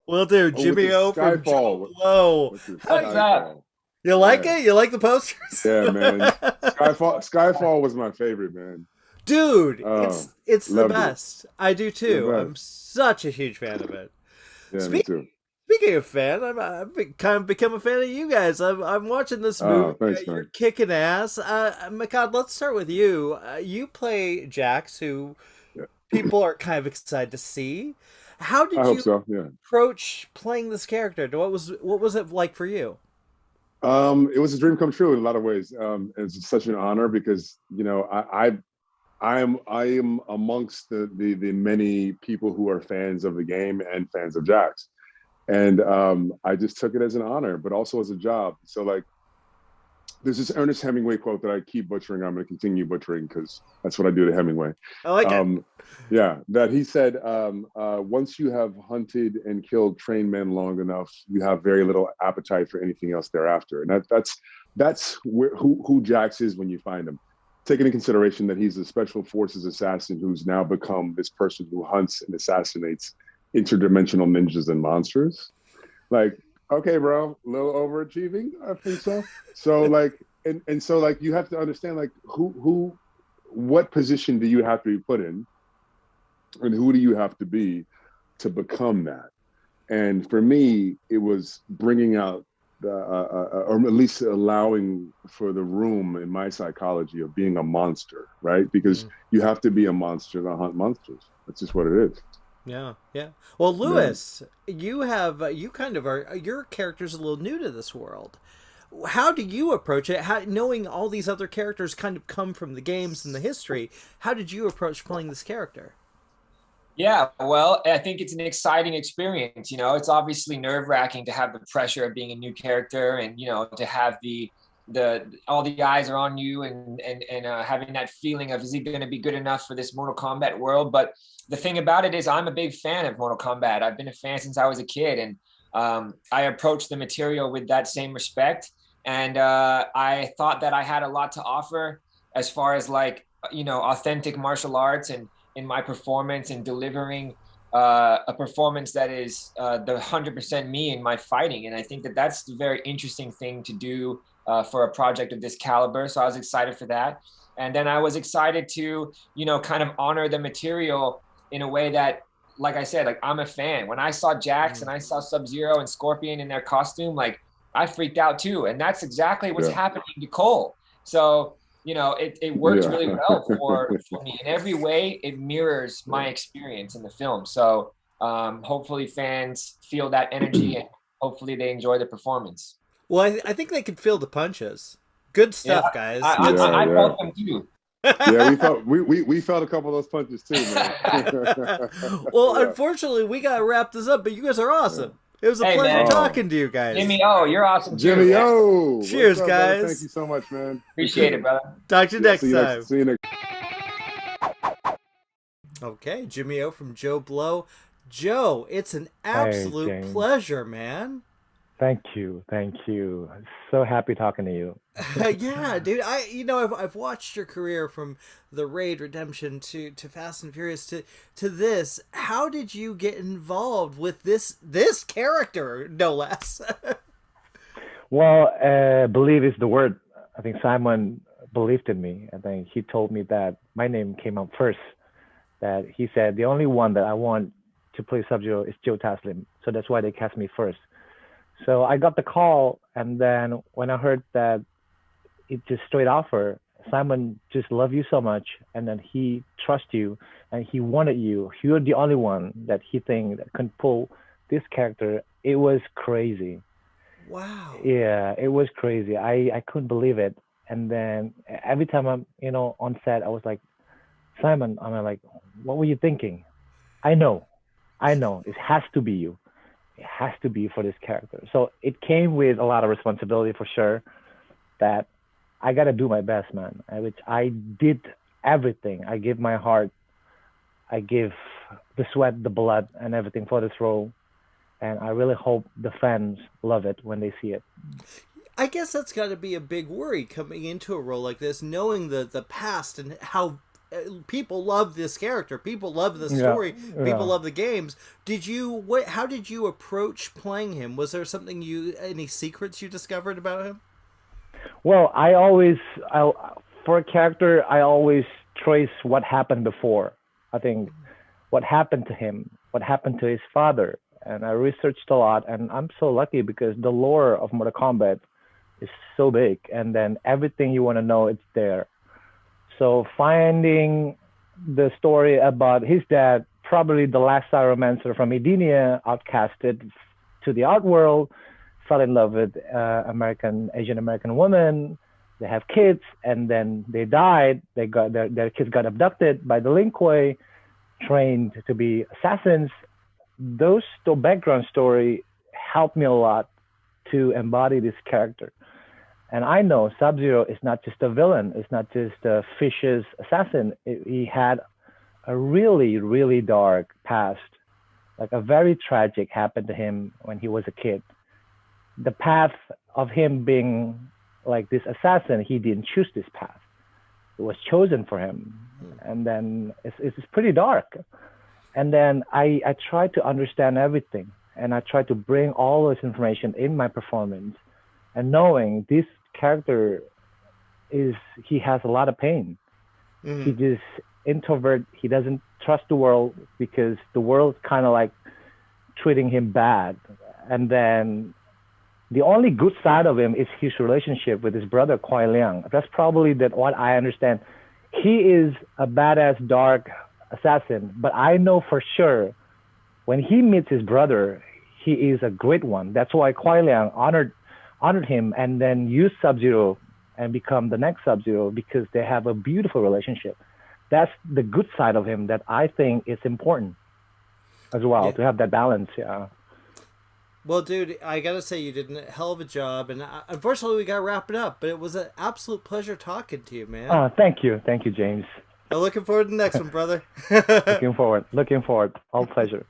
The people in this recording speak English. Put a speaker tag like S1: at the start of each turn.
S1: Will do.
S2: Oh, with
S1: Jimmy
S2: the
S1: O from
S2: Skyfall.
S1: JoBlo.
S2: With the
S1: How
S3: What's up?
S2: Skyfall.
S1: you like
S2: Yeah.
S1: it? You like the posters?
S2: Yeah, man. Skyfall was my favorite, man.
S1: Dude,
S2: Oh,
S1: it's the
S2: loved it.
S1: best. I do
S2: The
S1: too. I'm
S2: best.
S1: such a huge fan of it.
S2: Yeah, me
S1: Speak,
S2: too.
S1: Speaking of fan, kind of become a fan of you guys. I'm watching this movie.
S2: Oh, thanks,
S1: You're
S2: man.
S1: kicking ass. Mehcad, let's start with you. You play Jax, who
S2: Yeah.
S1: people are kind of excited to see. How
S2: I
S1: did
S2: hope
S1: you
S2: so. Yeah.
S1: approach playing this character? What was it like for you?
S2: It was a dream come true in a lot of ways. It's such an honor because I am amongst the many people who are fans of the game and fans of Jax, and I just took it as an honor, but also as a job. So like, there's this Ernest Hemingway quote that I keep butchering. I'm going to continue butchering because that's what I do to Hemingway.
S1: I like it.
S2: Yeah, that he said, once you have hunted and killed trained men long enough, you have very little appetite for anything else thereafter. And that's who Jax is when you find him. Take into consideration that he's a special forces assassin who's now become this person who hunts and assassinates interdimensional ninjas and monsters. Like, okay, bro, a little overachieving, I think so. So like, and so like, you have to understand like what position do you have to be put in, and who do you have to be to become that? And for me, it was bringing out or at least allowing for the room in my psychology of being a monster, right? Because you have to be a monster to hunt monsters. That's just what it is.
S1: Yeah, yeah. Well,
S2: Yeah.
S1: Lewis, you kind of are your character's a little new to this world. How do you approach it? How, knowing all these other characters kind of come from the games and the history, how did you approach playing this character?
S3: Yeah, well, I think it's an exciting experience. It's obviously nerve-wracking to have the pressure of being a new character, and to have the all the eyes are on you, and having that feeling of, is he going to be good enough for this Mortal Kombat world? But the thing about it is, I'm a big fan of Mortal Kombat. I've been a fan since I was a kid, and I approached the material with that same respect. And I thought that I had a lot to offer as far as like authentic martial arts, and in my performance and delivering a performance that is the 100% me in my fighting. And I think that that's the very interesting thing to do for a project of this caliber. So I was excited for that. And then I was excited to, kind of honor the material in a way that, like I said, like, I'm a fan. When I saw Jax and I saw Sub-Zero and Scorpion in their costume, like, I freaked out too. And that's exactly what's
S2: Yeah.
S3: happening to Cole. So, it worked
S2: Yeah.
S3: really well for me. In every way, it mirrors my experience in the film. So hopefully fans feel that energy, and hopefully they enjoy the performance.
S1: Well, I think they could feel the punches. Good
S3: Yeah,
S1: stuff, guys.
S3: I,
S1: Good
S2: Yeah,
S3: I, I
S2: yeah.
S3: felt them too.
S2: Yeah,
S1: stuff.
S2: we felt a couple of those punches too, man.
S1: Well,
S2: Yeah,
S1: unfortunately, we gotta wrap this up. But you guys are
S2: yeah.
S1: awesome. It was a
S3: Hey,
S1: pleasure
S3: man.
S2: Oh,
S1: talking to you guys.
S3: Jimmy, oh, you're awesome too,
S2: Jimmy,
S3: man.
S2: yo, what's
S1: Cheers,
S2: up, brother? Thank you
S1: guys.
S2: so much, man. Appreciate
S3: Appreciate
S2: it.
S3: it, brother.
S1: Talk to you
S2: Yeah,
S1: next time.
S2: see you next.
S1: Okay, Jimmy O from Joe Blow. Joe, it's an
S4: Hey,
S1: absolute
S4: James.
S1: pleasure, man.
S4: Thank you. Thank you. So happy talking to you.
S1: Yeah, dude. I've watched your career from the Raid Redemption to Fast and Furious to this. How did you get involved with this character, no less?
S4: Well, believe is the word. I think Simon believed in me. I think he told me that my name came up first. That he said the only one that I want to play Sub-Zero is Joe Taslim. So that's why they cast me first. So I got the call, and then when I heard that it just straight offer, Simon just love you so much, and then he trust you, and he wanted you. You're the only one that he think that can pull this character. It was crazy.
S1: Wow.
S4: Yeah, it was crazy. I couldn't believe it. And then every time I'm on set, I was like, Simon, I'm like, what were you thinking? I know, it has to be you. It has to be for this character. So it came with a lot of responsibility for sure. That I gotta do my best, man. Which I did everything. I give my heart. I give the sweat, the blood, and everything for this role. And I really hope the fans love it when they see it.
S1: I guess that's got to be a big worry coming into a role like this, knowing the past and how people love this character, people love the
S4: Yeah,
S1: story,
S4: yeah.
S1: people love the games. How did you approach playing him? Was there something any secrets you discovered about him?
S4: Well, for a character, I always trace what happened before. I think what happened to him, what happened to his father, and I researched a lot. And I'm so lucky because the lore of Mortal Kombat is so big, and then everything you want to know, it's there. So finding the story about his dad, probably the last pyromancer from Edenia, outcasted to the outworld, fell in love with Asian American woman. They have kids, and then they died. They got their kids got abducted by the Lin Kuei, trained to be assassins. The background story helped me a lot to embody this character. And I know Sub-Zero is not just a villain. It's not just a vicious assassin. He had a really, really dark past. Like a very tragic happened to him when he was a kid. The path of him being like this assassin, he didn't choose this path. It was chosen for him. And then it's pretty dark. And then I tried to understand everything. And I tried to bring all this information in my performance. And knowing this character he has a lot of pain. He just introvert. He doesn't trust the world because the world's kind of like treating him bad. And then the only good side of him is his relationship with his brother Kuai Liang. That's probably what I understand. He is a badass dark assassin, but I know for sure when he meets his brother, he is a great one. That's why Kuai Liang honored him and then used Sub-Zero and become the next Sub-Zero because they have a beautiful relationship. That's the good side of him that I think is important as well, to have that balance. Yeah.
S1: Well, dude, I gotta say you did a hell of a job, and unfortunately we gotta wrap it up. But it was an absolute pleasure talking to you, man.
S4: Thank you, James.
S1: I'm looking forward to the next one, brother.
S4: Looking forward. All pleasure.